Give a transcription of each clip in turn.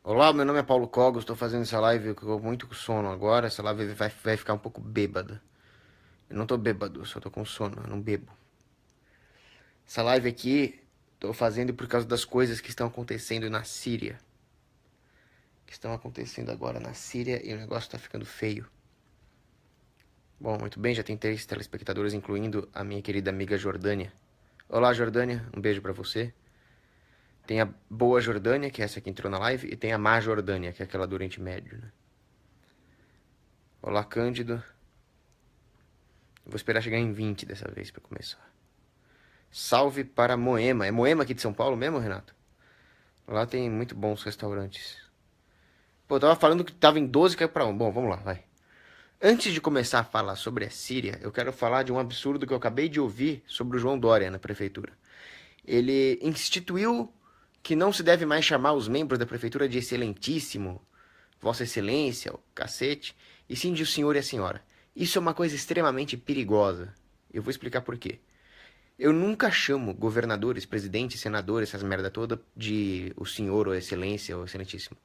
Olá, meu nome é Paulo Cogos, estou fazendo essa live com muito sono agora. Essa live vai ficar um pouco bêbada. Eu não tô bêbado, só tô com sono, eu não bebo. Essa live aqui estou fazendo por causa das coisas que estão acontecendo na Síria. Que estão acontecendo agora na Síria e o negócio tá ficando feio. Bom, muito bem, já tem 3 telespectadores, incluindo a minha querida amiga Jordânia. Olá, Jordânia, um beijo pra você. Tem a boa Jordânia, que é essa que entrou na live, e tem a má Jordânia, que é aquela do Oriente Médio, né? Olá, Cândido. Vou esperar chegar em 20 dessa vez pra começar. Salve para Moema. É Moema aqui de São Paulo mesmo, Renato? Lá tem muito bons restaurantes. Pô, eu tava falando que tava em 12, caiu pra 1. Bom, vamos lá, vai. Antes de começar a falar sobre a Síria, eu quero falar de um absurdo que eu acabei de ouvir sobre o João Dória na prefeitura. Ele instituiu que não se deve mais chamar os membros da prefeitura de excelentíssimo, vossa excelência, o cacete, e sim de o senhor e a senhora. Isso é uma coisa extremamente perigosa. Eu vou explicar por quê. Eu nunca chamo governadores, presidentes, senadores, essas merda toda de o senhor ou excelência ou excelentíssimo.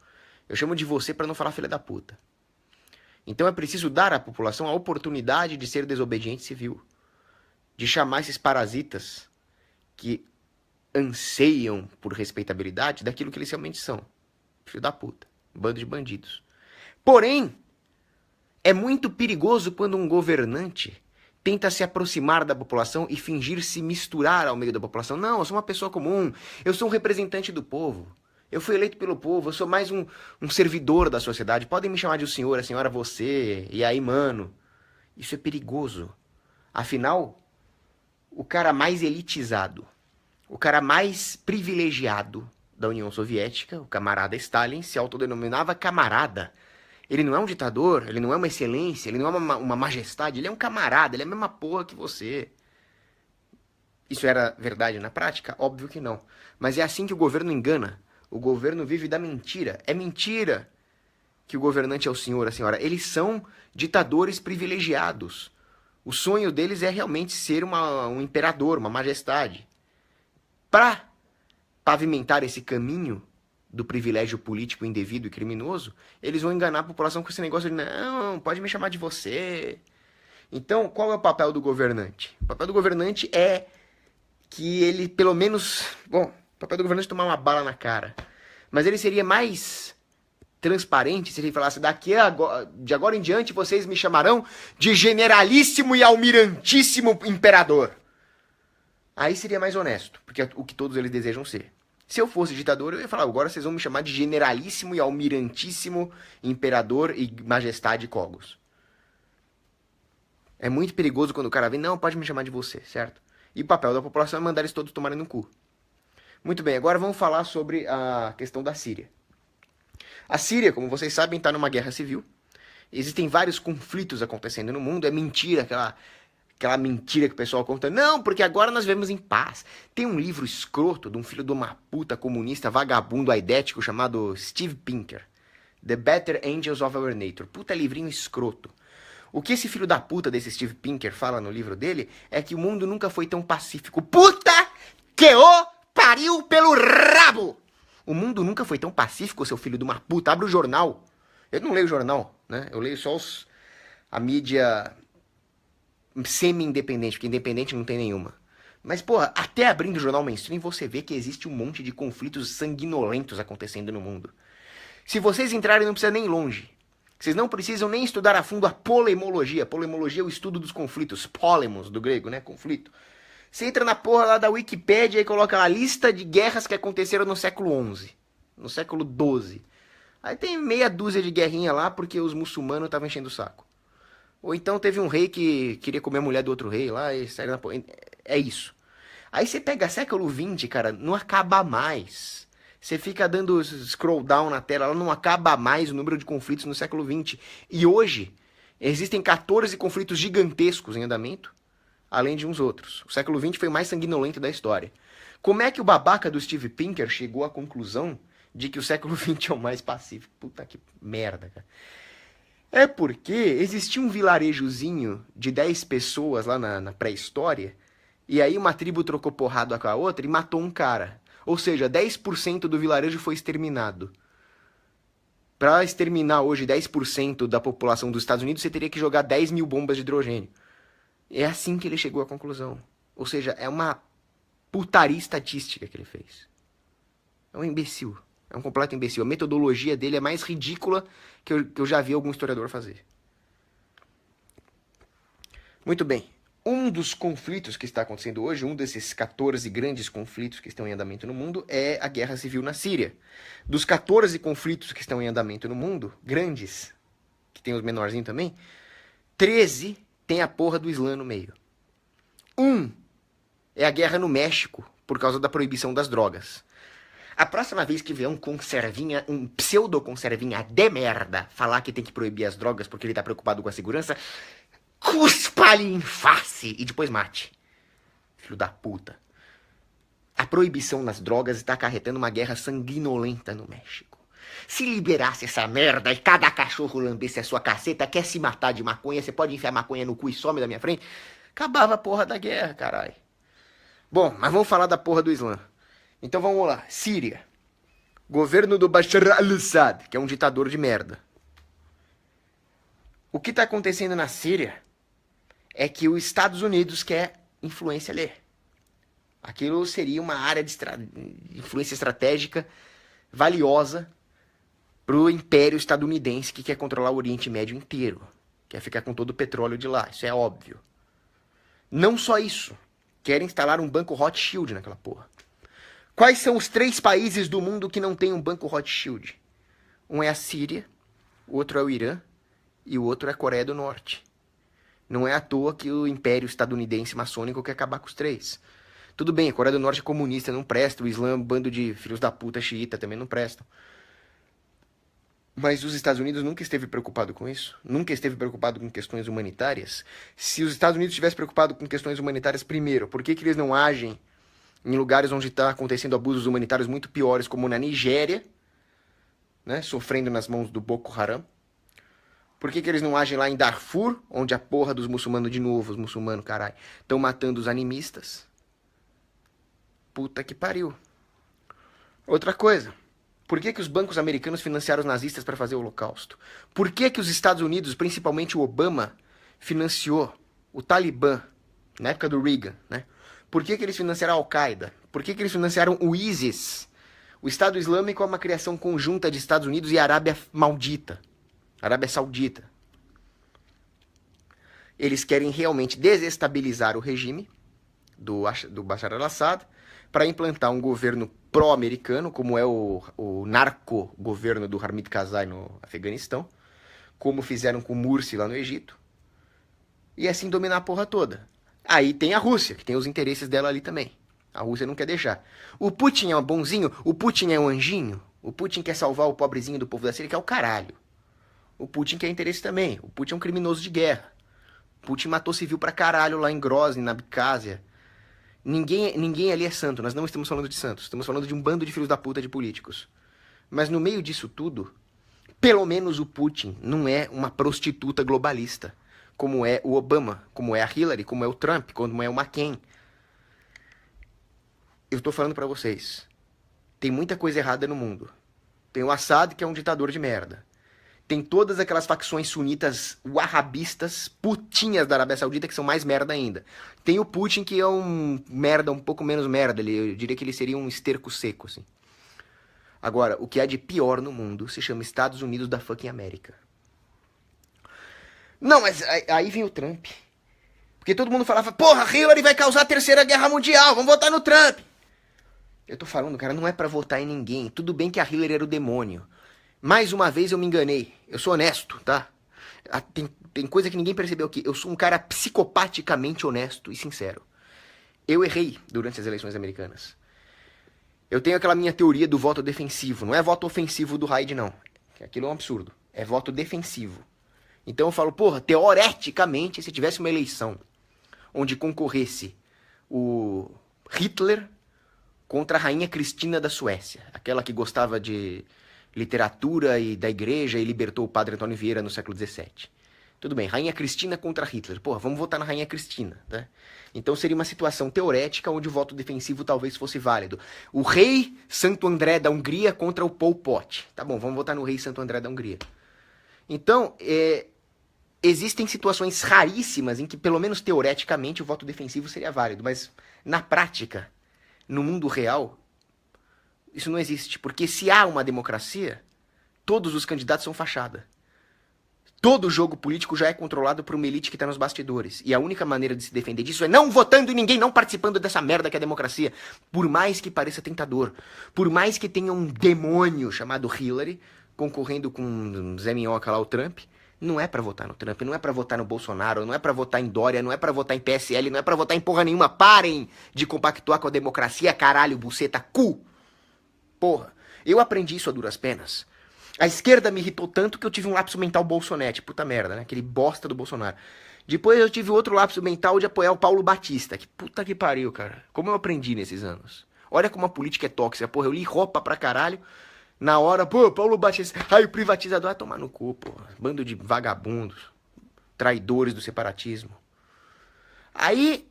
Eu chamo de você pra não falar filha da puta. Então é preciso dar à população a oportunidade de ser desobediente civil. De chamar esses parasitas que anseiam por respeitabilidade daquilo que eles realmente são. Filho da puta. Bando de bandidos. Porém, é muito perigoso quando um governante tenta se aproximar da população e fingir se misturar ao meio da população. Não, eu sou uma pessoa comum, eu sou um representante do povo. Eu fui eleito pelo povo, eu sou mais um servidor da sociedade. Podem me chamar de o senhor, a senhora, você, e aí, mano. Isso é perigoso. Afinal, o cara mais elitizado, o cara mais privilegiado da União Soviética, o camarada Stalin, se autodenominava camarada. Ele não é um ditador, ele não é uma excelência, ele não é uma majestade, ele é um camarada, ele é a mesma porra que você. Isso era verdade na prática? Óbvio que não. Mas é assim que o governo engana. O governo vive da mentira. É mentira que o governante é o senhor, a senhora. Eles são ditadores privilegiados. O sonho deles é realmente ser um imperador, uma majestade. Para pavimentar esse caminho do privilégio político indevido e criminoso, eles vão enganar a população com esse negócio de não, pode me chamar de você. Então, qual é o papel do governante? O papel do governante é que ele, pelo menos... Bom, o papel do governante é tomar uma bala na cara. Mas ele seria mais transparente se ele falasse de agora em diante vocês me chamarão de generalíssimo e almirantíssimo imperador. Aí seria mais honesto, porque é o que todos eles desejam ser. Se eu fosse ditador, eu ia falar, agora vocês vão me chamar de generalíssimo e almirantíssimo imperador e majestade Cogos. É muito perigoso quando o cara vem, não, pode me chamar de você, certo? E o papel da população é mandar eles todos tomarem no cu. Muito bem, agora vamos falar sobre a questão da Síria. A Síria, como vocês sabem, está numa guerra civil. Existem vários conflitos acontecendo no mundo. É mentira, aquela mentira que o pessoal conta. Não, porque agora nós vivemos em paz. Tem um livro escroto de um filho de uma puta comunista vagabundo aidético chamado Steve Pinker. The Better Angels of Our Nature. Puta livrinho escroto. O que esse filho da puta desse Steve Pinker fala no livro dele é que o mundo nunca foi tão pacífico. Puta que o pariu pelo rabo! O mundo nunca foi tão pacífico, seu filho de uma puta. Abre o jornal. Eu não leio jornal, né? Eu leio só a mídia semi-independente, porque independente não tem nenhuma. Mas, porra, até abrindo o jornal mainstream, você vê que existe um monte de conflitos sanguinolentos acontecendo no mundo. Se vocês entrarem, não precisa nem ir longe. Vocês não precisam nem estudar a fundo a polemologia. Polemologia é o estudo dos conflitos. Polemos, do grego, né? Conflito. Você entra na porra lá da Wikipédia e coloca a lista de guerras que aconteceram no século XI. No século XII. Aí tem meia dúzia de guerrinha lá porque os muçulmanos estavam enchendo o saco. Ou então teve um rei que queria comer a mulher do outro rei lá e saiu na porra. É isso. Aí você pega século XX, cara, não acaba mais. Você fica dando scroll down na tela, ela não acaba mais o número de conflitos no século XX. E hoje, existem 14 conflitos gigantescos em andamento, além de uns outros. O século XX foi o mais sanguinolento da história. Como é que o babaca do Steve Pinker chegou à conclusão de que o século XX é o mais pacífico? Puta que merda, cara. É porque existia um vilarejozinho de 10 pessoas lá na pré-história, e aí uma tribo trocou porrada com a outra e matou um cara. Ou seja, 10% do vilarejo foi exterminado. Para exterminar hoje 10% da população dos Estados Unidos, você teria que jogar 10 mil bombas de hidrogênio. É assim que ele chegou à conclusão. Ou seja, é uma putaria estatística que ele fez. É um imbecil. É um completo imbecil. A metodologia dele é mais ridícula que eu já vi algum historiador fazer. Muito bem. Um dos conflitos que está acontecendo hoje, um desses 14 grandes conflitos que estão em andamento no mundo, é a guerra civil na Síria. Dos 14 conflitos que estão em andamento no mundo, grandes, que tem os menorzinhos também, 13 tem a porra do Islã no meio. Um é a guerra no México, por causa da proibição das drogas. A próxima vez que vier um conservinha, um pseudo-conservinha de merda, falar que tem que proibir as drogas porque ele tá preocupado com a segurança, cuspa-lhe em face e depois mate. Filho da puta. A proibição nas drogas está acarretando uma guerra sanguinolenta no México. Se liberasse essa merda e cada cachorro lambesse a sua caceta, quer se matar de maconha, você pode enfiar maconha no cu e some da minha frente, acabava a porra da guerra, caralho. Bom, mas vamos falar da porra do Islã. Então vamos lá. Síria. Governo do Bashar al-Assad, que é um ditador de merda. O que está acontecendo na Síria é que os Estados Unidos quer influência ali. Aquilo seria uma área de influência estratégica valiosa para o império estadunidense que quer controlar o Oriente Médio inteiro. Quer ficar com todo o petróleo de lá, isso é óbvio. Não só isso. Querem instalar um banco Rothschild naquela porra. Quais são os 3 países do mundo que não tem um banco Rothschild? Um é a Síria, o outro é o Irã e o outro é a Coreia do Norte. Não é à toa que o Império Estadunidense Maçônico quer acabar com os 3. Tudo bem, a Coreia do Norte é comunista, não presta. O Islã, um bando de filhos da puta xiita, também não prestam. Mas os Estados Unidos nunca esteve preocupado com isso. Nunca esteve preocupado com questões humanitárias. Se os Estados Unidos estivessem preocupados com questões humanitárias primeiro, por que eles não agem em lugares onde está acontecendo abusos humanitários muito piores, como na Nigéria, né, sofrendo nas mãos do Boko Haram? Por que eles não agem lá em Darfur, onde a porra dos muçulmanos, de novo, os muçulmanos, caralho, estão matando os animistas? Puta que pariu. Outra coisa. Por que os bancos americanos financiaram os nazistas para fazer o Holocausto? Por que os Estados Unidos, principalmente o Obama, financiou o Talibã, na época do Reagan, né? Por que eles financiaram a Al-Qaeda? Por que eles financiaram o ISIS? O Estado Islâmico é uma criação conjunta de Estados Unidos e Arábia Maldita. Arábia Saudita. Eles querem realmente desestabilizar o regime do Bashar al-Assad para implantar um governo pró-americano, como é o narco-governo do Hamid Karzai no Afeganistão, como fizeram com o Mursi lá no Egito, e assim dominar a porra toda. Aí tem a Rússia, que tem os interesses dela ali também. A Rússia não quer deixar. O Putin é um bonzinho? O Putin é um anjinho? O Putin quer salvar o pobrezinho do povo da Síria, que é o caralho. O Putin quer interesse também. O Putin é um criminoso de guerra. O Putin matou civil pra caralho lá em Grozny, na Abkhazia. Ninguém ali é santo. Nós não estamos falando de santos. Estamos falando de um bando de filhos da puta de políticos. Mas no meio disso tudo, pelo menos o Putin não é uma prostituta globalista. Como é o Obama, como é a Hillary, como é o Trump, como é o McCain. Eu tô falando pra vocês. Tem muita coisa errada no mundo. Tem o Assad, que é um ditador de merda. Tem todas aquelas facções sunitas wahhabistas, putinhas da Arábia Saudita, que são mais merda ainda. Tem o Putin, que é um merda, um pouco menos merda. Eu diria que ele seria um esterco seco, assim. Agora, o que há de pior no mundo se chama Estados Unidos da fucking América. Não, mas aí vem o Trump. Porque todo mundo falava, porra, Hillary vai causar a terceira guerra mundial, vamos votar no Trump. Eu tô falando, cara, não é pra votar em ninguém. Tudo bem que a Hillary era o demônio. Mais uma vez eu me enganei. Eu sou honesto, tá? Tem coisa que ninguém percebeu aqui. Eu sou um cara psicopaticamente honesto e sincero. Eu errei durante as eleições americanas. Eu tenho aquela minha teoria do voto defensivo. Não é voto ofensivo do Hyde, não. Aquilo é um absurdo. É voto defensivo. Então eu falo, porra, teoreticamente, se tivesse uma eleição onde concorresse o Hitler contra a rainha Cristina da Suécia, aquela que gostava de literatura e da igreja e libertou o padre Antônio Vieira no século XVII. Tudo bem, Rainha Cristina contra Hitler. Porra, vamos votar na Rainha Cristina, né? Então seria uma situação teorética onde o voto defensivo talvez fosse válido. O rei Santo André da Hungria contra o Pol Pot. Tá bom, vamos votar no rei Santo André da Hungria. Então, existem situações raríssimas em que, pelo menos teoreticamente, o voto defensivo seria válido. Mas, na prática, no mundo real, isso não existe. Porque se há uma democracia, todos os candidatos são fachada. Todo jogo político já é controlado por uma elite que está nos bastidores. E a única maneira de se defender disso é não votando em ninguém, não participando dessa merda que é a democracia. Por mais que pareça tentador. Por mais que tenha um demônio chamado Hillary concorrendo com Zé Minhoca lá, o Trump. Não é pra votar no Trump, não é pra votar no Bolsonaro, não é pra votar em Dória, não é pra votar em PSL, não é pra votar em porra nenhuma. Parem de compactuar com a democracia, caralho, buceta, cu. Porra, eu aprendi isso a duras penas. A esquerda me irritou tanto que eu tive um lapso mental bolsonete. Puta merda, né? Aquele bosta do Bolsonaro. Depois eu tive outro lapso mental de apoiar o Paulo Batista. Que puta que pariu, cara. Como eu aprendi nesses anos. Olha como a política é tóxica. Porra, eu li roupa pra caralho. Na hora, pô, Paulo Batista. Ai, o privatizador vai tomar no cu, porra. Bando de vagabundos. Traidores do separatismo. Aí,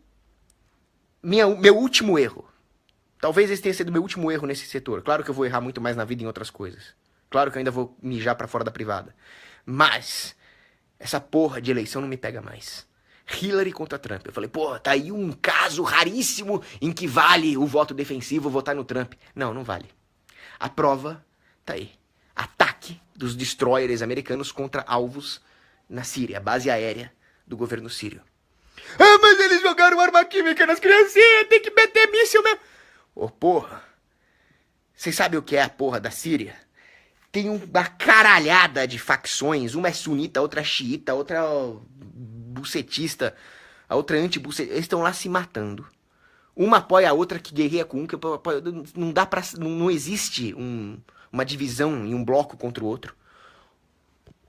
meu último erro. Talvez esse tenha sido meu último erro nesse setor. Claro que eu vou errar muito mais na vida em outras coisas. Claro que eu ainda vou mijar pra fora da privada. Mas, essa porra de eleição não me pega mais. Hillary contra Trump. Eu falei, porra, tá aí um caso raríssimo em que vale o voto defensivo votar no Trump. Não, não vale. A prova tá aí. Ataque dos destroyers americanos contra alvos na Síria, a base aérea do governo sírio. Ah, mas eles jogaram arma química nas criancinhas, tem que meter míssil mesmo. Ô, porra. Vocês sabem o que é a porra da Síria? Tem uma caralhada de facções. Uma é sunita, a outra é xiita, a outra é bucetista, a outra é anti-bucetista. Eles estão lá se matando. Uma apoia a outra que guerreia com um, que apoia... Não dá pra... Não existe uma divisão em um bloco contra o outro.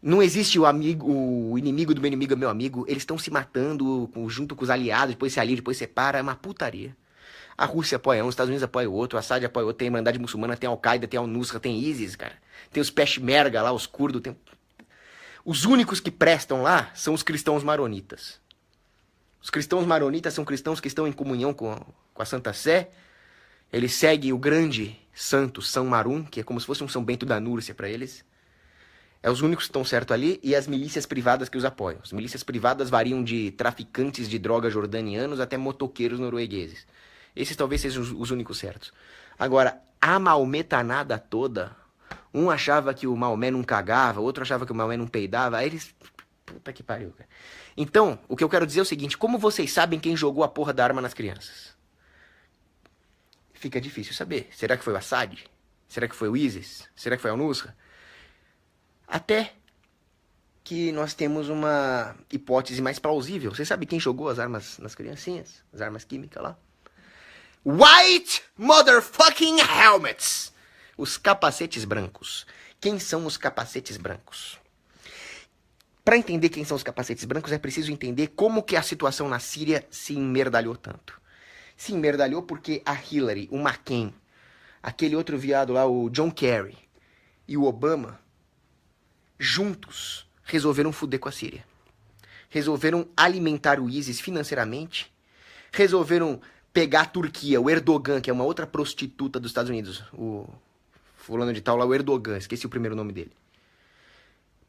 Não existe o inimigo do meu inimigo é meu amigo. Eles estão se matando junto com os aliados, depois se alia, depois separa. É uma putaria. A Rússia apoia um, os Estados Unidos apoia o outro, a Assad apoia o outro, tem a Irmandade Muçulmana, tem a Al-Qaeda, tem a Al-Nusra, tem ISIS, cara. Tem os Peshmerga lá, os curdos. Tem... Os únicos que prestam lá são os cristãos maronitas. Os cristãos maronitas são cristãos que estão em comunhão com a Santa Sé. Eles seguem o grande santo São Marum, que é como se fosse um São Bento da Núrcia para eles. É os únicos que estão certo ali, e as milícias privadas que os apoiam. As milícias privadas variam de traficantes de droga jordanianos até motoqueiros noruegueses. Esses talvez sejam os únicos certos. Agora, a maometanada toda, um achava que o Maomé não cagava, outro achava que o Maomé não peidava, aí eles... Puta que pariu, cara. Então, o que eu quero dizer é o seguinte, como vocês sabem quem jogou a porra da arma nas crianças? Fica difícil saber. Será que foi o Assad? Será que foi o ISIS? Será que foi a Al-Nusra? Até que nós temos uma hipótese mais plausível. Você sabe quem jogou as armas nas criancinhas? As armas químicas lá? White motherfucking helmets! Os capacetes brancos. Quem são os capacetes brancos? Para entender quem são os capacetes brancos, é preciso entender como que a situação na Síria se emmerdalhou tanto. Se emmerdalhou porque a Hillary, o McCain, aquele outro viado lá, o John Kerry, e o Obama, juntos, resolveram foder com a Síria. Resolveram alimentar o ISIS financeiramente, resolveram pegar a Turquia, o Erdogan, que é uma outra prostituta dos Estados Unidos, o fulano de tal lá, o Erdogan, esqueci o primeiro nome dele,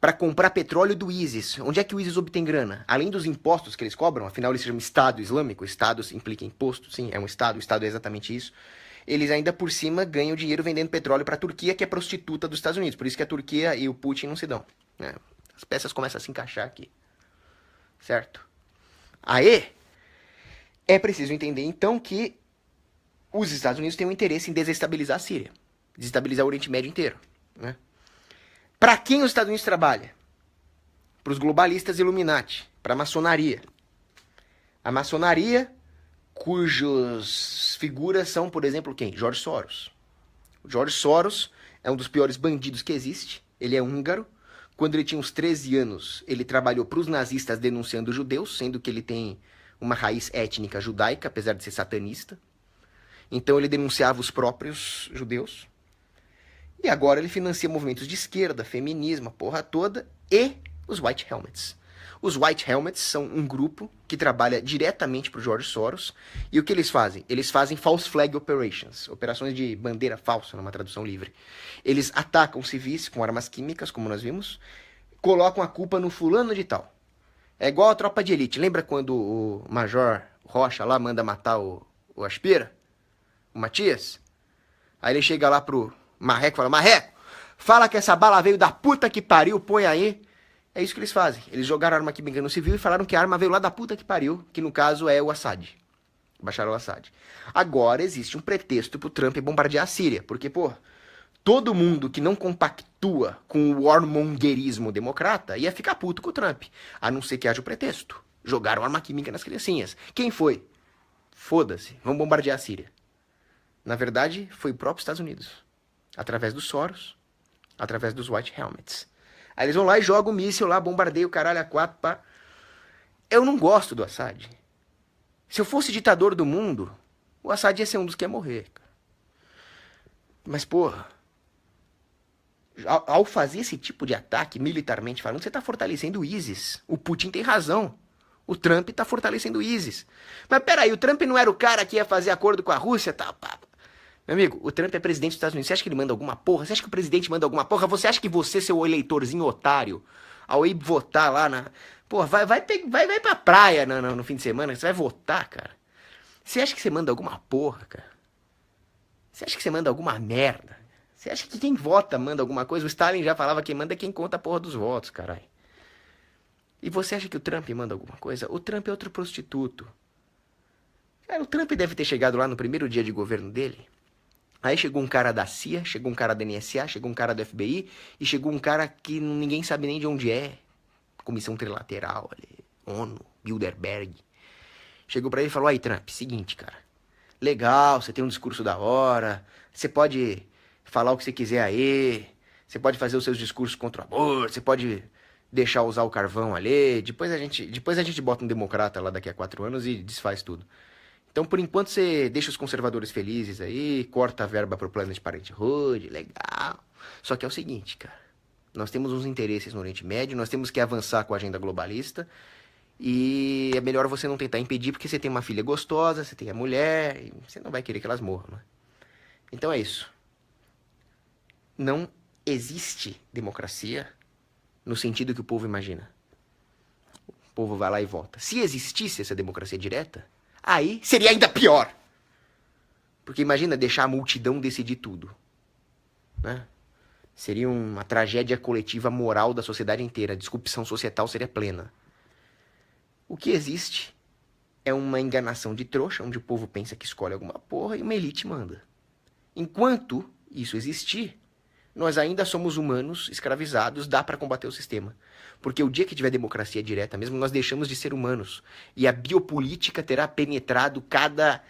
para comprar petróleo do ISIS. Onde é que o ISIS obtém grana? Além dos impostos que eles cobram, afinal eles se chamam Estado Islâmico, Estado implica imposto, sim, é um Estado, o Estado é exatamente isso. Eles ainda por cima ganham dinheiro vendendo petróleo para a Turquia, que é prostituta dos Estados Unidos. Por isso que a Turquia e o Putin não se dão, né? As peças começam a se encaixar aqui, certo? Aí, é preciso entender então que os Estados Unidos têm um interesse em desestabilizar a Síria, desestabilizar o Oriente Médio inteiro, né? Para quem os Estados Unidos trabalham? Para os globalistas Illuminati, para a maçonaria. A maçonaria, cujas figuras são, por exemplo, quem? George Soros. O George Soros é um dos piores bandidos que existe. Ele é húngaro. Quando ele tinha uns 13 anos, ele trabalhou para os nazistas denunciando judeus, sendo que ele tem uma raiz étnica judaica, apesar de ser satanista. Então ele denunciava os próprios judeus. E agora ele financia movimentos de esquerda, feminismo, a porra toda, e os White Helmets. Os White Helmets são um grupo que trabalha diretamente para o George Soros. E o que eles fazem? Eles fazem false flag operations, operações de bandeira falsa, numa tradução livre. Eles atacam civis com armas químicas, como nós vimos, colocam a culpa no fulano de tal. É igual a tropa de elite. Lembra quando o Major Rocha lá manda matar o Aspira? O Matias? Aí ele chega lá pro Marreco e fala, Marreco, fala que essa bala veio da puta que pariu, põe aí. É isso que eles fazem. Eles jogaram arma química no civil e falaram que a arma veio lá da puta que pariu, que no caso é o Assad. Bashar al-Assad. Agora existe um pretexto pro Trump bombardear a Síria, porque, pô, todo mundo que não compactua com o warmongerismo democrata ia ficar puto com o Trump. A não ser que haja o pretexto. Jogaram arma química nas criancinhas. Quem foi? Foda-se, vamos bombardear a Síria. Na verdade, foi o próprio Estados Unidos. Através dos Soros, através dos White Helmets. Aí eles vão lá e jogam o míssil lá, bombardeiam o caralho a quatro, pá. Eu não gosto do Assad. Se eu fosse ditador do mundo, o Assad ia ser um dos que ia morrer. Mas, porra, ao fazer esse tipo de ataque, militarmente falando, você está fortalecendo o ISIS. O Putin tem razão. O Trump está fortalecendo o ISIS. Mas peraí, o Trump não era o cara que ia fazer acordo com a Rússia? Tá, pá. Meu amigo, o Trump é presidente dos Estados Unidos. Você acha que ele manda alguma porra? Você acha que o presidente manda alguma porra? Você acha que você, seu eleitorzinho otário, ao ir votar lá na... Porra, vai pra praia no fim de semana, você vai votar, cara. Você acha que você manda alguma porra, cara? Você acha que você manda alguma merda? Você acha que quem vota manda alguma coisa? O Stalin já falava que quem manda é quem conta a porra dos votos, caralho. E você acha que o Trump manda alguma coisa? O Trump é outro prostituto. Cara, o Trump deve ter chegado lá no primeiro dia de governo dele. Aí chegou um cara da CIA, chegou um cara da NSA, chegou um cara do FBI e chegou um cara que ninguém sabe nem de onde é. Comissão Trilateral, ali, ONU, Bilderberg. Chegou pra ele e falou, aí Trump, seguinte, cara. Legal, você tem um discurso da hora, você pode falar o que você quiser aí, você pode fazer os seus discursos contra o aborto, você pode deixar usar o carvão ali, depois a gente bota um democrata lá daqui a 4 anos e desfaz tudo. Então, por enquanto, você deixa os conservadores felizes aí, corta a verba pro Planned Parenthood, legal. Só que é o seguinte, cara, nós temos uns interesses no Oriente Médio, nós temos que avançar com a agenda globalista, e é melhor você não tentar impedir, porque você tem uma filha gostosa, você tem a mulher, e você não vai querer que elas morram, né? Então é isso. Não existe democracia no sentido que o povo imagina. O povo vai lá e vota. Se existisse essa democracia direta, aí seria ainda pior. Porque imagina deixar a multidão decidir tudo, né? Seria uma tragédia coletiva moral da sociedade inteira. A disrupção societal seria plena. O que existe é uma enganação de trouxa, onde o povo pensa que escolhe alguma porra e uma elite manda. Enquanto isso existir, nós ainda somos humanos escravizados, dá pra combater o sistema. Porque o dia que tiver democracia direta mesmo, nós deixamos de ser humanos. E a biopolítica terá penetrado cada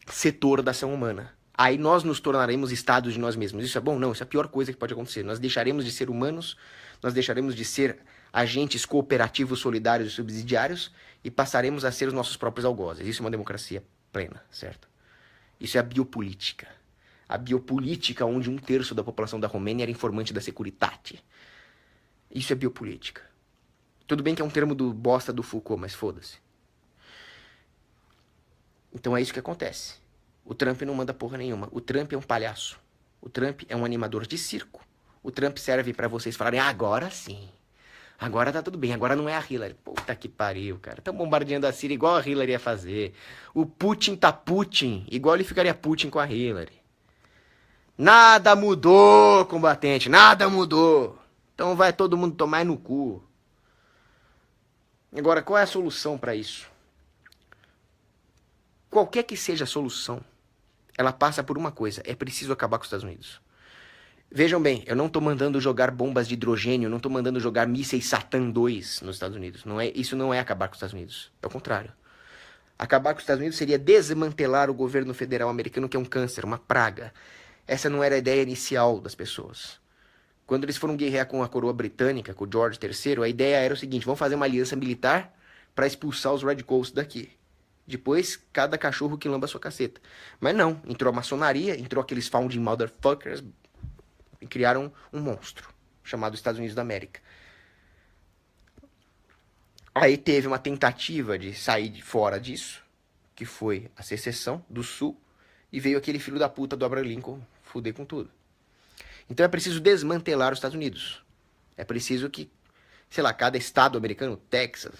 setor da ação humana. Aí nós nos tornaremos estados de nós mesmos. Isso é bom? Não, isso é a pior coisa que pode acontecer. Nós deixaremos de ser humanos, nós deixaremos de ser agentes cooperativos, solidários e subsidiários e passaremos a ser os nossos próprios algozes. Isso é uma democracia plena, certo? Isso é a biopolítica. A biopolítica onde 1/3 da população da Romênia era informante da Securitate. Isso é biopolítica. Tudo bem que é um termo do bosta do Foucault, mas foda-se. Então é isso que acontece. O Trump não manda porra nenhuma. O Trump é um palhaço. O Trump é um animador de circo. O Trump serve pra vocês falarem, agora sim. Agora tá tudo bem, agora não é a Hillary. Puta que pariu, cara. Estão bombardeando a Síria igual a Hillary ia fazer. O Putin tá Putin, igual ele ficaria Putin com a Hillary. Nada mudou, combatente, nada mudou. Então vai todo mundo tomar no cu. Agora, qual é a solução pra isso? Qualquer que seja a solução, ela passa por uma coisa, é preciso acabar com os Estados Unidos. Vejam bem, eu não tô mandando jogar bombas de hidrogênio, não tô mandando jogar mísseis Satan 2 nos Estados Unidos. Isso não é acabar com os Estados Unidos. É o contrário. Acabar com os Estados Unidos seria desmantelar o governo federal americano, que é um câncer, uma praga. Essa não era a ideia inicial das pessoas. Quando eles foram guerrear com a coroa britânica, com o George III, a ideia era o seguinte, vamos fazer uma aliança militar para expulsar os radicals daqui. Depois, cada cachorro que lamba a sua caceta. Mas não, entrou a maçonaria, entrou aqueles founding motherfuckers e criaram um monstro, chamado Estados Unidos da América. Aí teve uma tentativa de sair de fora disso, que foi a secessão do Sul, e veio aquele filho da puta do Abraham Lincoln fuder com tudo. Então é preciso desmantelar os Estados Unidos. É preciso que, sei lá, cada estado americano, Texas,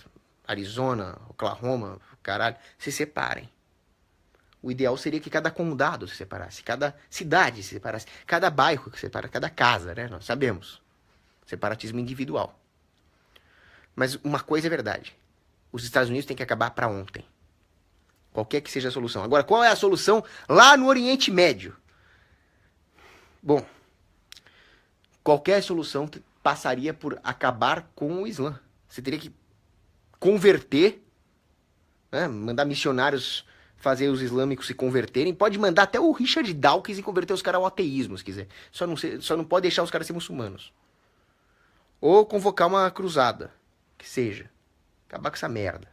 Arizona, Oklahoma, caralho, se separem. O ideal seria que cada condado se separasse, cada cidade se separasse, cada bairro se separasse, cada casa, né? Nós sabemos. Separatismo individual. Mas uma coisa é verdade. Os Estados Unidos têm que acabar para ontem. Qualquer que seja a solução. Agora, qual é a solução lá no Oriente Médio? Bom, qualquer solução passaria por acabar com o Islã. Você teria que converter, né? Mandar missionários fazer os islâmicos se converterem. Pode mandar até o Richard Dawkins e converter os caras ao ateísmo, se quiser. Só não pode deixar os caras ser muçulmanos. Ou convocar uma cruzada, que seja. Acabar com essa merda.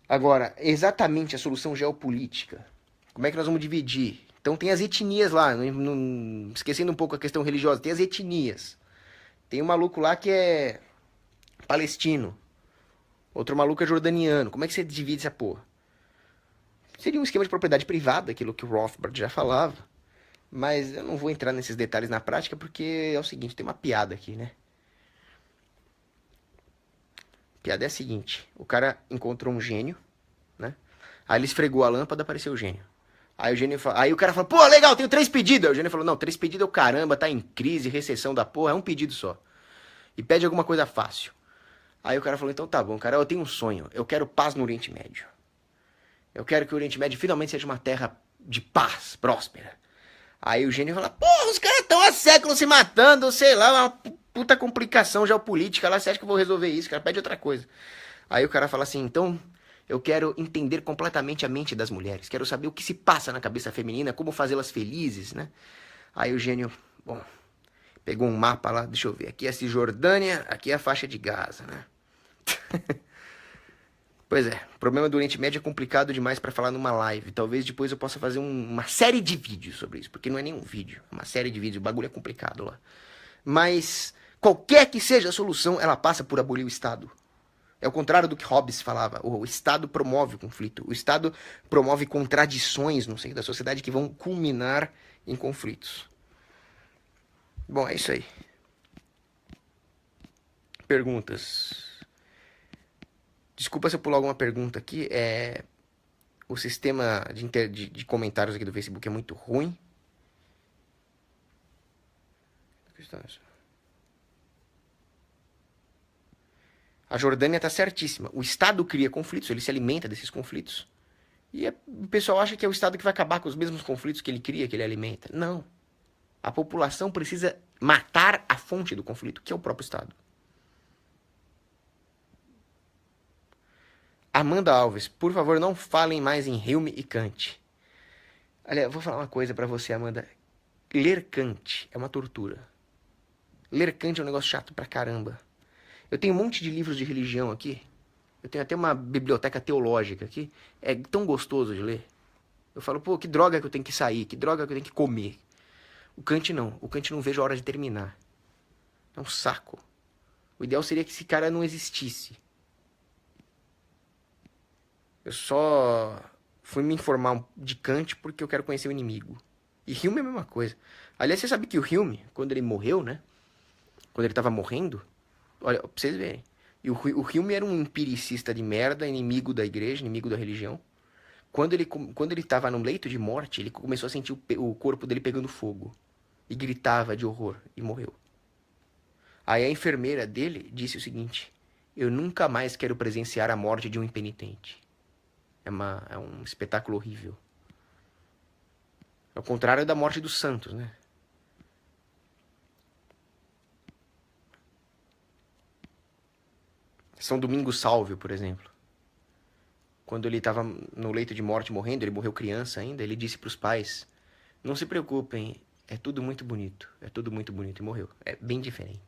Agora, exatamente a solução geopolítica. Como é que nós vamos dividir? Então tem as etnias lá, esquecendo um pouco a questão religiosa, tem as etnias. Tem um maluco lá que é palestino. Outro maluco é jordaniano. Como é que você divide essa porra? Seria um esquema de propriedade privada, aquilo que o Rothbard já falava. Mas eu não vou entrar nesses detalhes na prática, porque é o seguinte, tem uma piada aqui, né? A piada é a seguinte, o cara encontrou um gênio, né? Aí ele esfregou a lâmpada, apareceu o gênio. Aí o cara falou, pô, legal, tenho 3 pedidos. Aí o gênio falou, não, 3 pedidos é o caramba, tá em crise, recessão da porra, é um pedido só. E pede alguma coisa fácil. Aí o cara falou, então tá bom, cara, eu tenho um sonho, eu quero paz no Oriente Médio. Eu quero que o Oriente Médio finalmente seja uma terra de paz, próspera. Aí o gênio fala, porra, os caras estão há séculos se matando, sei lá, uma puta complicação geopolítica lá, você acha que eu vou resolver isso, cara? Pede outra coisa. Aí o cara fala assim, então eu quero entender completamente a mente das mulheres, quero saber o que se passa na cabeça feminina, como fazê-las felizes, né? Aí o gênio, bom, pegou um mapa lá, deixa eu ver, aqui é a Cisjordânia, aqui é a faixa de Gaza, né? Pois é, o problema do Oriente Médio é complicado demais pra falar numa live. Talvez depois eu possa fazer uma série de vídeos sobre isso, porque não é nenhum vídeo, é uma série de vídeos, o bagulho é complicado lá. Mas qualquer que seja a solução, ela passa por abolir o Estado. É o contrário do que Hobbes falava. O Estado promove o conflito. O Estado promove contradições no seio da sociedade que vão culminar em conflitos. Bom, é isso aí. Perguntas. Desculpa se eu pular alguma pergunta aqui. O sistema de comentários aqui do Facebook é muito ruim. A Jordânia está certíssima. O Estado cria conflitos, ele se alimenta desses conflitos. E o pessoal acha que é o Estado que vai acabar com os mesmos conflitos que ele cria, que ele alimenta. Não. A população precisa matar a fonte do conflito, que é o próprio Estado. Amanda Alves, por favor, não falem mais em Hume e Kant. Olha, eu vou falar uma coisa pra você, Amanda. Ler Kant é uma tortura. Ler Kant é um negócio chato pra caramba. Eu tenho um monte de livros de religião aqui. Eu tenho até uma biblioteca teológica aqui. É tão gostoso de ler. Eu falo, pô, que droga que eu tenho que sair, que droga que eu tenho que comer. O Kant não. O Kant não vejo a hora de terminar. É um saco. O ideal seria que esse cara não existisse. Eu só fui me informar de Kant porque eu quero conhecer o inimigo. E Hume é a mesma coisa. Aliás, você sabe que o Hume, quando ele morreu, né? Quando ele tava morrendo, olha, pra vocês verem. E o Hume era um empiricista de merda, inimigo da igreja, inimigo da religião. Quando ele tava no leito de morte, ele começou a sentir o corpo dele pegando fogo. E gritava de horror. E morreu. Aí a enfermeira dele disse o seguinte: eu nunca mais quero presenciar a morte de um impenitente. É um espetáculo horrível. Ao contrário da morte dos santos, né? São Domingos Salvio, por exemplo. Quando ele estava no leito de morte morrendo, ele morreu criança ainda, ele disse para os pais: não se preocupem, é tudo muito bonito. É tudo muito bonito. E morreu. É bem diferente.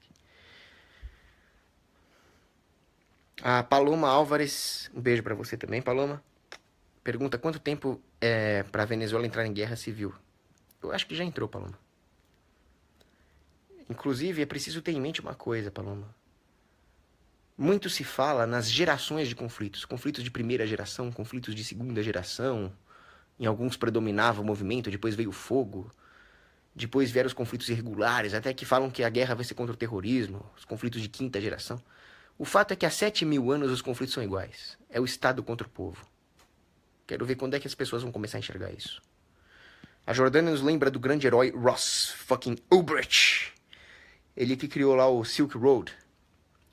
A Paloma Álvares, um beijo para você também, Paloma. Pergunta quanto tempo é para a Venezuela entrar em guerra civil. Eu acho que já entrou, Paloma. Inclusive, é preciso ter em mente uma coisa, Paloma. Muito se fala nas gerações de conflitos. Conflitos de primeira geração, conflitos de segunda geração. Em alguns predominava o movimento, depois veio o fogo. Depois vieram os conflitos irregulares, até que falam que a guerra vai ser contra o terrorismo. Os conflitos de quinta geração. O fato é que há 7.000 anos os conflitos são iguais. É o Estado contra o povo. Quero ver quando é que as pessoas vão começar a enxergar isso. A Jordânia nos lembra do grande herói Ross fucking Ulbricht. Ele que criou lá o Silk Road.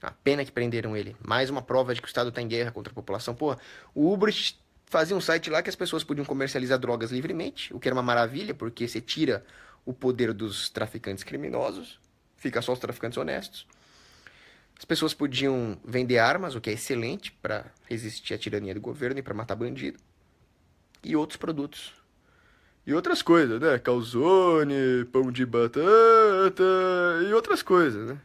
A pena que prenderam ele. Mais uma prova de que o Estado está em guerra contra a população. Porra, o Ulbricht fazia um site lá que as pessoas podiam comercializar drogas livremente, o que era uma maravilha, porque você tira o poder dos traficantes criminosos, fica só os traficantes honestos. As pessoas podiam vender armas, o que é excelente para resistir à tirania do governo e para matar bandido. E outros produtos. E outras coisas, né? Calzone, pão de batata e outras coisas, né?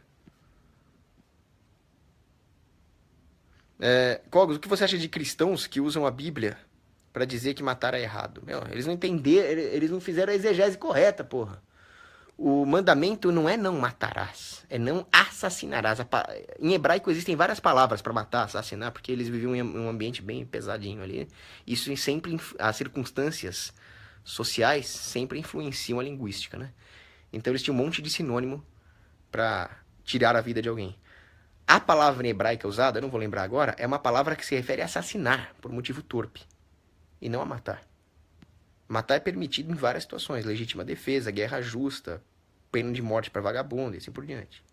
Cogos, o que você acha de cristãos que usam a Bíblia para dizer que matar é errado? Meu, eles não entenderam, eles não fizeram a exegese correta, porra. O mandamento não é não matarás, é não assassinarás. Em hebraico existem várias palavras para matar, assassinar, porque eles viviam em um ambiente bem pesadinho ali. Isso sempre, as circunstâncias sociais sempre influenciam a linguística, né? Então eles tinham um monte de sinônimo para tirar a vida de alguém. A palavra em hebraica usada, eu não vou lembrar agora, é uma palavra que se refere a assassinar por motivo torpe e não a matar. Matar é permitido em várias situações, legítima defesa, guerra justa, pena de morte para vagabundo e assim por diante.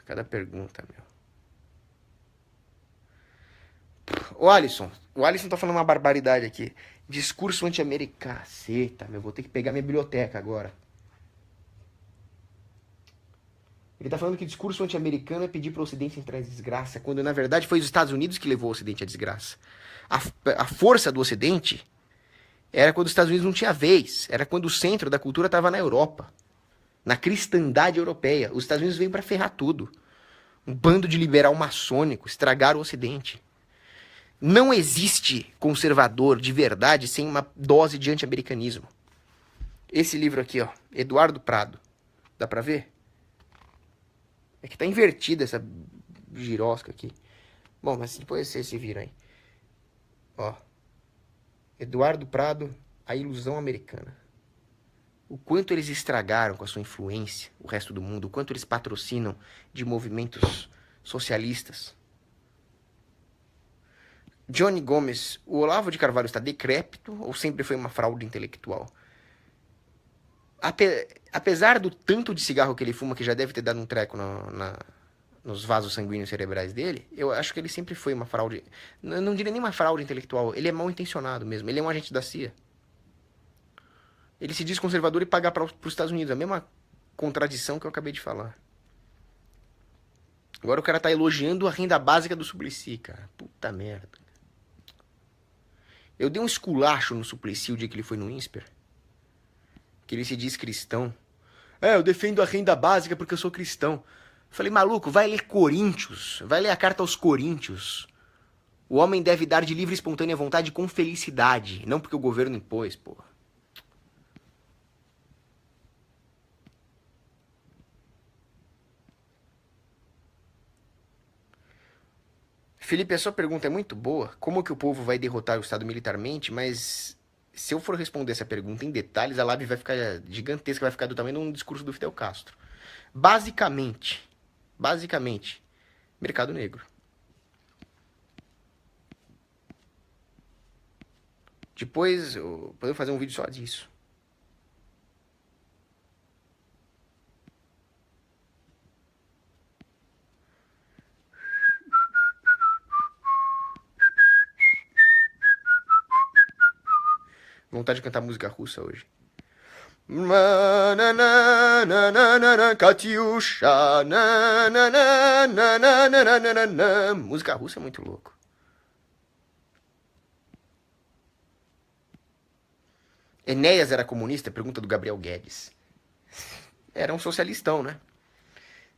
Cada pergunta, meu. O Alisson tá falando uma barbaridade aqui. Discurso anti-americano. Caceta, meu, vou ter que pegar minha biblioteca agora. Ele tá falando que discurso anti-americano é pedir para o Ocidente entrar em desgraça, quando na verdade foi os Estados Unidos que levou o Ocidente à desgraça. A força do Ocidente era quando os Estados Unidos não tinha vez, era quando o centro da cultura estava na Europa, na cristandade europeia. Os Estados Unidos veio para ferrar tudo. Um bando de liberal maçônico, estragar o Ocidente. Não existe conservador de verdade sem uma dose de anti-americanismo. Esse livro aqui, ó, Eduardo Prado. Dá pra ver? É que tá invertida essa girosca aqui. Bom, mas depois vocês se viram aí. Ó. Eduardo Prado, A Ilusão Americana. O quanto eles estragaram com a sua influência o resto do mundo, o quanto eles patrocinam de movimentos socialistas. Johnny Gomes, o Olavo de Carvalho está decrépito ou sempre foi uma fraude intelectual? Apesar do tanto de cigarro que ele fuma, que já deve ter dado um treco nos vasos sanguíneos cerebrais dele, eu acho que ele sempre foi uma fraude. Não diria nem uma fraude intelectual, ele é mal intencionado mesmo, ele é um agente da CIA. Ele se diz conservador e paga para os Estados Unidos, a mesma contradição que eu acabei de falar. Agora o cara tá elogiando a renda básica do Suplicy, cara. Puta merda. Eu dei um esculacho no Suplicy o dia que ele foi no INSPER. Que ele se diz cristão. Eu defendo a renda básica porque eu sou cristão. Falei, maluco, vai ler Coríntios. Vai ler a carta aos Coríntios. O homem deve dar de livre e espontânea vontade com felicidade. Não porque o governo impôs, porra. Felipe, a sua pergunta é muito boa. Como que o povo vai derrotar o Estado militarmente? Mas se eu for responder essa pergunta em detalhes, a live vai ficar gigantesca, vai ficar do tamanho de um discurso do Fidel Castro. Basicamente, mercado negro. Depois, podemos fazer um vídeo só disso. Vontade de cantar música russa hoje. Katyusha. Música russa é muito louco. Enéas era comunista? Pergunta do Gabriel Guedes. Era um socialistão, né?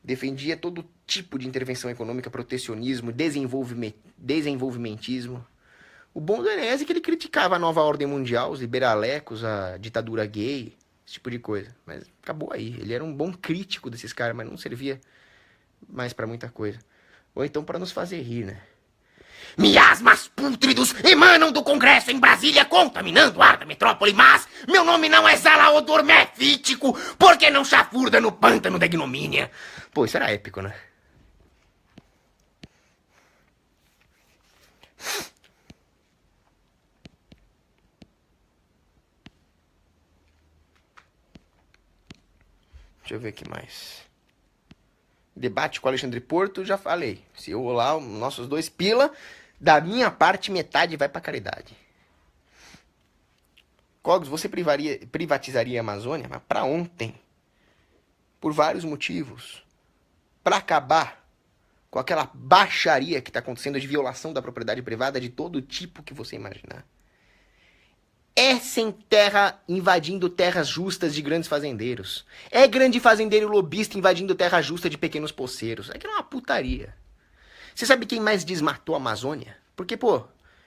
Defendia todo tipo de intervenção econômica, protecionismo, desenvolvimentismo. O bom do Enéas é que ele criticava a nova ordem mundial, os liberalecos, a ditadura gay. esse tipo de coisa. Mas acabou aí. Ele era um bom crítico desses caras, mas não servia mais pra muita coisa. Ou então pra nos fazer rir, né? Miasmas pútridos emanam do Congresso em Brasília, contaminando o ar da metrópole, mas meu nome não exala odor mefítico, porque não chafurda no pântano da ignomínia. Pô, isso era épico, né? Deixa eu ver o que mais. Debate com Alexandre Porto, já falei. Se eu rolar nossos 2 pila, da minha parte, metade vai pra caridade. Cogos, você privatizaria a Amazônia? Mas pra ontem. Por vários motivos. Pra acabar com aquela baixaria que tá acontecendo de violação da propriedade privada de todo tipo que você imaginar. É sem terra invadindo terras justas de grandes fazendeiros. É grande fazendeiro lobista invadindo terra justa de pequenos poceiros. Aquilo é uma putaria. Você sabe quem mais desmatou a Amazônia? Porque, pô,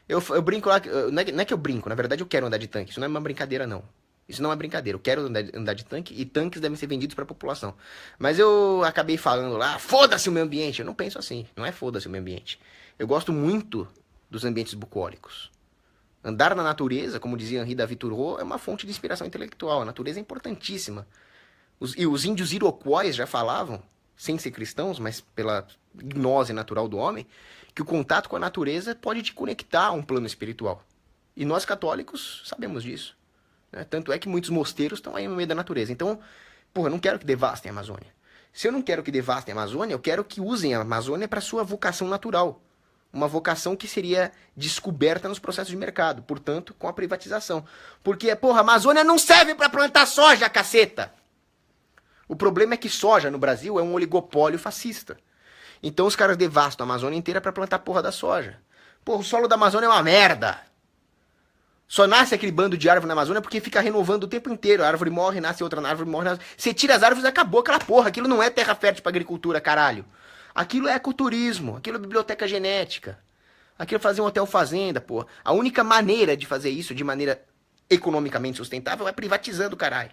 eu brinco lá. Não é que eu brinco, na verdade eu quero andar de tanque. Isso não é uma brincadeira, não. Isso não é brincadeira. Eu quero andar de tanque e tanques devem ser vendidos para a população. Mas eu acabei falando lá, foda-se o meio ambiente. Eu não penso assim. Não é foda-se o meio ambiente. Eu gosto muito dos ambientes bucólicos. Andar na natureza, como dizia Henri David Thoreau, é uma fonte de inspiração intelectual. A natureza é importantíssima. Os índios iroquois já falavam, sem ser cristãos, mas pela gnose natural do homem, que o contato com a natureza pode te conectar a um plano espiritual. E nós católicos sabemos disso. Né? Tanto é que muitos mosteiros estão aí no meio da natureza. Então, porra, eu não quero que devastem a Amazônia. Se eu não quero que devastem a Amazônia, eu quero que usem a Amazônia para sua vocação natural. Uma vocação que seria descoberta nos processos de mercado, portanto, com a privatização. Porque, porra, a Amazônia não serve para plantar soja, caceta! O problema é que soja no Brasil é um oligopólio fascista. Então os caras devastam a Amazônia inteira para plantar porra da soja. Porra, o solo da Amazônia é uma merda. Só nasce aquele bando de árvore na Amazônia porque fica renovando o tempo inteiro. A árvore morre, nasce outra árvore, morre, nasce... Você tira as árvores e acabou aquela porra. Aquilo não é terra fértil pra agricultura, caralho. Aquilo é ecoturismo, aquilo é biblioteca genética. Aquilo é fazer um hotel fazenda, porra. A única maneira de fazer isso de maneira economicamente sustentável é privatizando, caralho.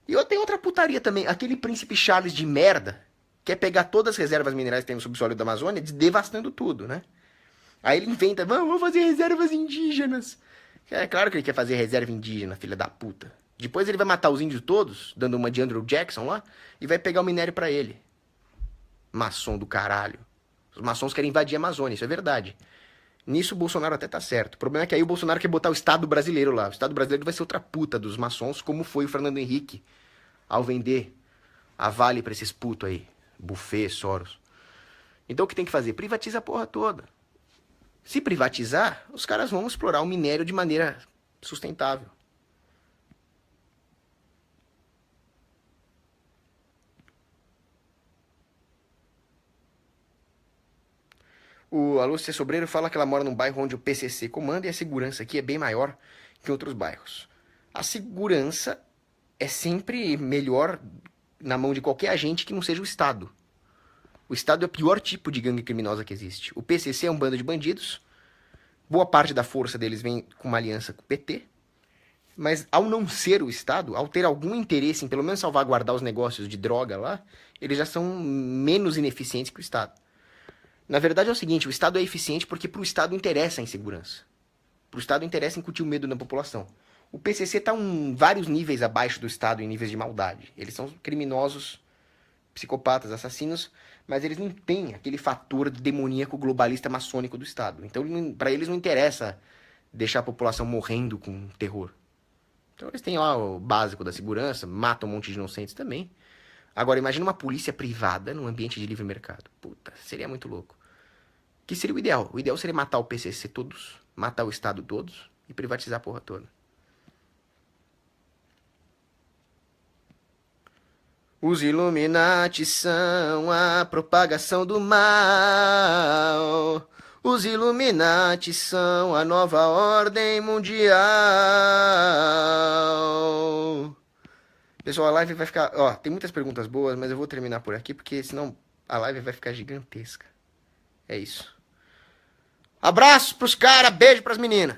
E eu tenho outra putaria também. Aquele príncipe Charles de merda quer pegar todas as reservas minerais que tem no subsolo da Amazônia, devastando tudo, né? Aí ele inventa, vamos fazer reservas indígenas. É claro que ele quer fazer reserva indígena, filha da puta. Depois ele vai matar os índios todos, dando uma de Andrew Jackson lá, e vai pegar o minério pra ele. Maçom do caralho. Os maçons querem invadir a Amazônia, isso é verdade. Nisso o Bolsonaro até tá certo. O problema é que aí o Bolsonaro quer botar o Estado brasileiro lá. O Estado brasileiro vai ser outra puta dos maçons, como foi o Fernando Henrique ao vender a Vale pra esses putos aí. Buffet, Soros. Então o que tem que fazer? Privatiza a porra toda. Se privatizar, os caras vão explorar o minério de maneira sustentável. A Lúcia Sobreiro fala que ela mora num bairro onde o PCC comanda e a segurança aqui é bem maior que em outros bairros. A segurança é sempre melhor na mão de qualquer agente que não seja o Estado. O Estado é o pior tipo de gangue criminosa que existe. O PCC é um bando de bandidos. Boa parte da força deles vem com uma aliança com o PT. Mas ao não ser o Estado, ao ter algum interesse em pelo menos salvaguardar os negócios de droga lá, eles já são menos ineficientes que o Estado. Na verdade é o seguinte, o Estado é eficiente porque pro Estado interessa a insegurança. Pro Estado interessa incutir o medo na população. O PCC está vários níveis abaixo do Estado em níveis de maldade. Eles são criminosos, psicopatas, assassinos, mas eles não têm aquele fator demoníaco globalista maçônico do Estado. Então, para eles não interessa deixar a população morrendo com terror. Então, eles têm lá o básico da segurança, matam um monte de inocentes também. Agora, imagina uma polícia privada num ambiente de livre mercado. Puta, seria muito louco. Que seria o ideal? O ideal seria matar o PCC todos, matar o Estado todos e privatizar a porra toda. Os Illuminati são a propagação do mal. Os Illuminati são a nova ordem mundial. Pessoal, a live vai ficar... Ó, tem muitas perguntas boas, mas eu vou terminar por aqui, porque senão a live vai ficar gigantesca. É isso. Abraço pros caras, beijo pras meninas.